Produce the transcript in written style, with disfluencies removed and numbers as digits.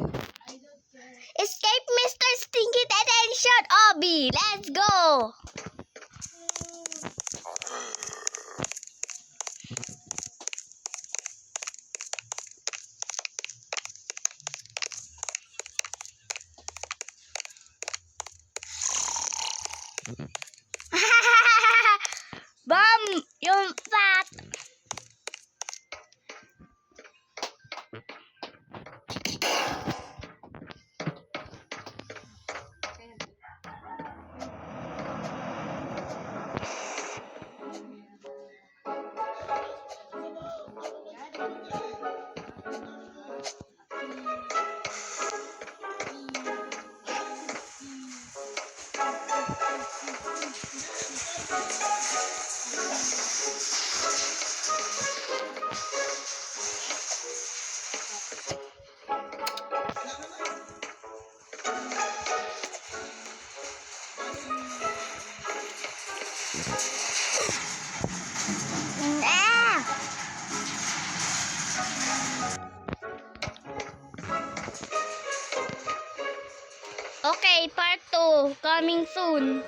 Escape Mr. Stinky Detention Obi. Let's go. Bam! Yung fat! Okay, part 2 coming soon.